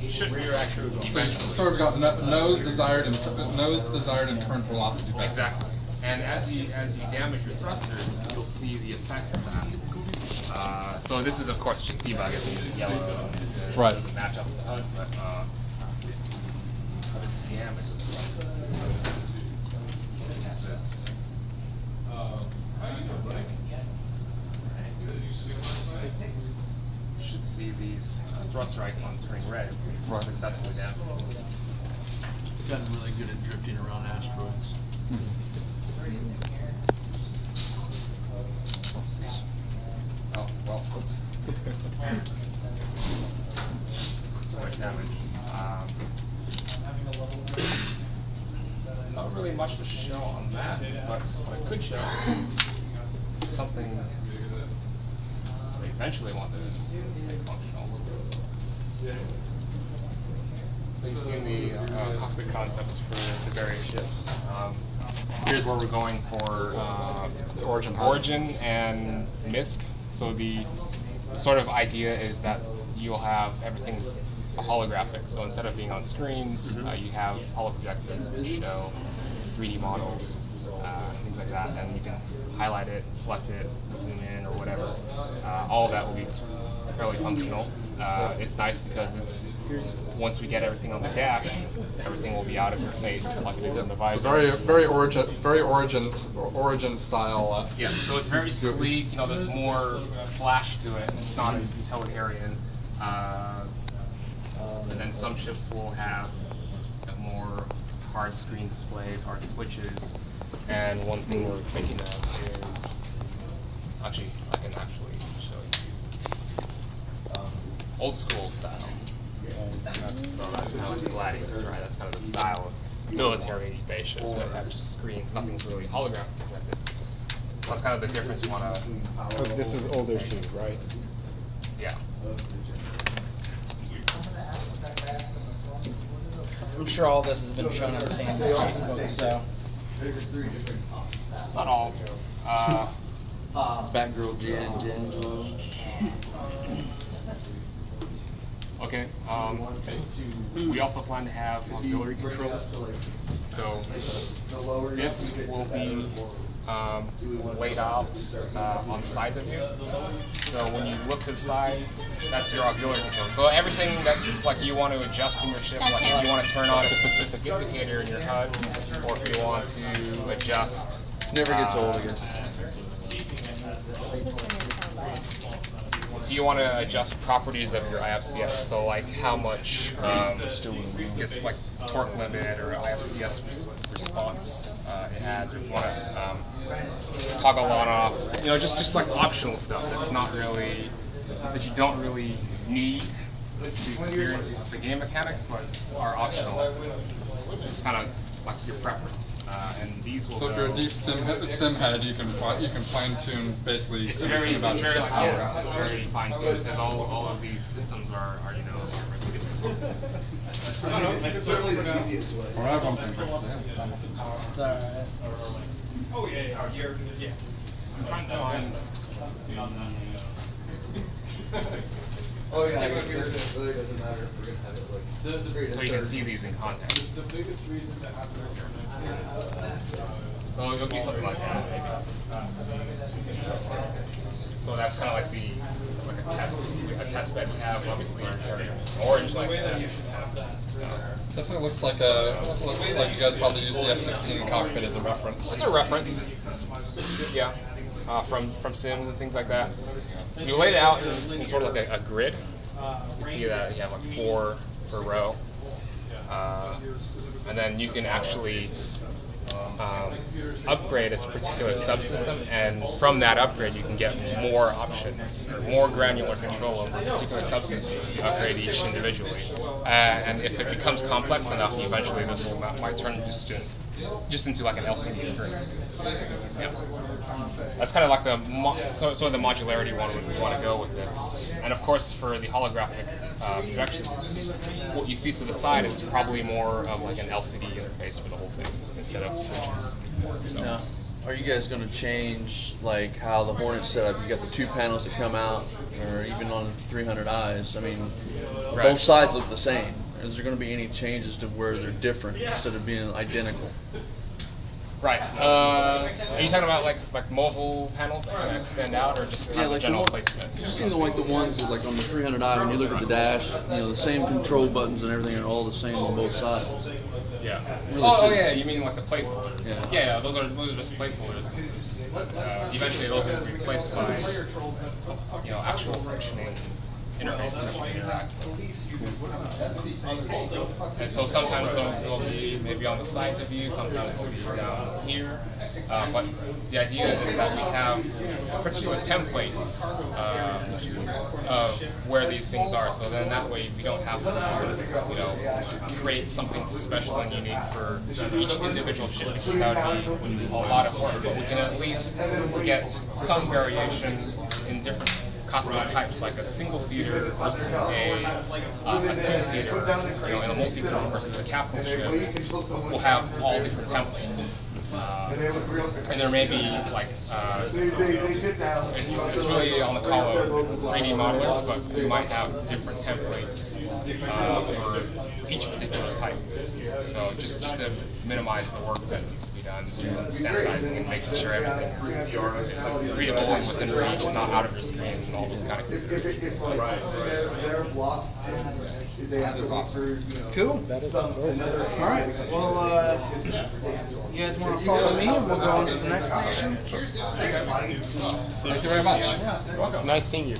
should eventually. So you sort of got nose, desired, and current velocity back. Exactly. And as you damage your thrusters, you'll see the effects of that. So this is of course just debugging the yellow. Right. Doesn't match up with the HUD, but damage. Use this. You should see these thruster icons turning red. Right. Successfully damaged. Gotten really good at drifting around asteroids. Oh, well, oops. So much damage. Not really much to show on that, but what I could show something I eventually want to make functional. So you've seen the cockpit concepts for the various ships. Here's where we're going for Origin and MISC. So the sort of idea is that you'll have everything's holographic. So instead of being on screens, you have holoprojectors which show 3D models, things like that, and you can highlight it, select it, zoom in, or whatever. All of that will be fairly functional. It's nice because it's once we get everything on the dash, everything will be out of your face like it is on the visor. Very origin style. Yes, so it's very sleek. You know, there's more flash to it. It's not as utilitarian. And then some ships will have more hard screen displays, hard switches. And one thing we're thinking of is actually I can actually show you old school style. So that's kind of like the Gladiators, right? That's kind of the style of military base ships that have just screens. Nothing's really holographic connected. So that's kind of the difference you want to. Because this is older suit, right? Yeah. I'm sure all this has been shown on Sam's Facebook, so. Not all. Batgirl Jan. Okay. We also plan to have auxiliary controls. So this will be laid out on the sides of you. So when you look to the side, that's your auxiliary control. So everything that's like you want to adjust in your ship, like if you want to turn on a specific indicator in your HUD, or if you want to adjust. Never gets old again. If you want to adjust properties of your IFCS, so like how much just like torque limit or IFCS response it has, or if you want to toggle on off, you know, just like optional stuff that's not really, that you don't really need to experience the game mechanics, but are optional. It's kind of like your preference, and these will. So if you're a deep sim head, you can fine tune basically. It's very it's very fine tuned because all of these systems are you know. It's certainly the easiest way. Or I have one thing for today. It's alright. Oh yeah. I'm trying to find. Oh yeah, I guess it really doesn't matter if we're gonna have it like. So you can see these in context. The biggest reason to have to So it'll be something like that, maybe. So that's kind of like a test bed we have. Obviously, orange like that. Definitely looks like you guys probably use the F-16 cockpit as a reference. It's a reference. Yeah, from Sims and things like that. We laid it out in sort of like a grid. You see that you have like 4 per row. And then you can actually upgrade a particular subsystem, and from that upgrade you can get more options or more granular control over particular subsystems. You upgrade each individually, and if it becomes complex enough, eventually this might turn just into like an LCD screen. Yeah. That's kind of like the sort of the modularity one we want to go with this. And of course, for the holographic projection, what you see to the side is probably more of like an LCD interface for the whole thing instead of switches. So. Now, are you guys going to change like how the Hornet's set up? You got the 2 panels that come out, or even on 300 eyes. I mean, Right. Both sides look the same. Is there going to be any changes to where they're different instead of being identical? Right. Are you talking about like mobile panels that kind of extend out, or just kind of general placement? You've seen the ones that, like on the 300i, when you look at the dash, the same control buttons and everything are all the same on both sides. Yeah. Really Oh should. yeah, you mean like the placeholders? Yeah. Yeah, those are just placeholders. Eventually, those will be replaced by actual functioning interfaces that we interact with. And so sometimes they'll be maybe on the sides of you, sometimes they'll be down here. But the idea is that we have particular templates of where these things are. So then that way we don't have to create something special and unique for each individual ship, because that would be a lot of work. But we can at least get some variation in different cockpit types, like a single-seater versus a two-seater, in a multi-crew versus a capital ship. We'll have all different templates. And there may be like it's really on the call of 3D modelers, but you might have different templates for each particular type. So just to minimize the work that needs to be done, standardizing and making sure everything is readable and within range and not out of your screen and all those kind of considerations. They're blocked. That is awesome. Cool. That is so All right. Well, you guys want to follow me, and we'll go on to the next station. Thank you very much. nice seeing you.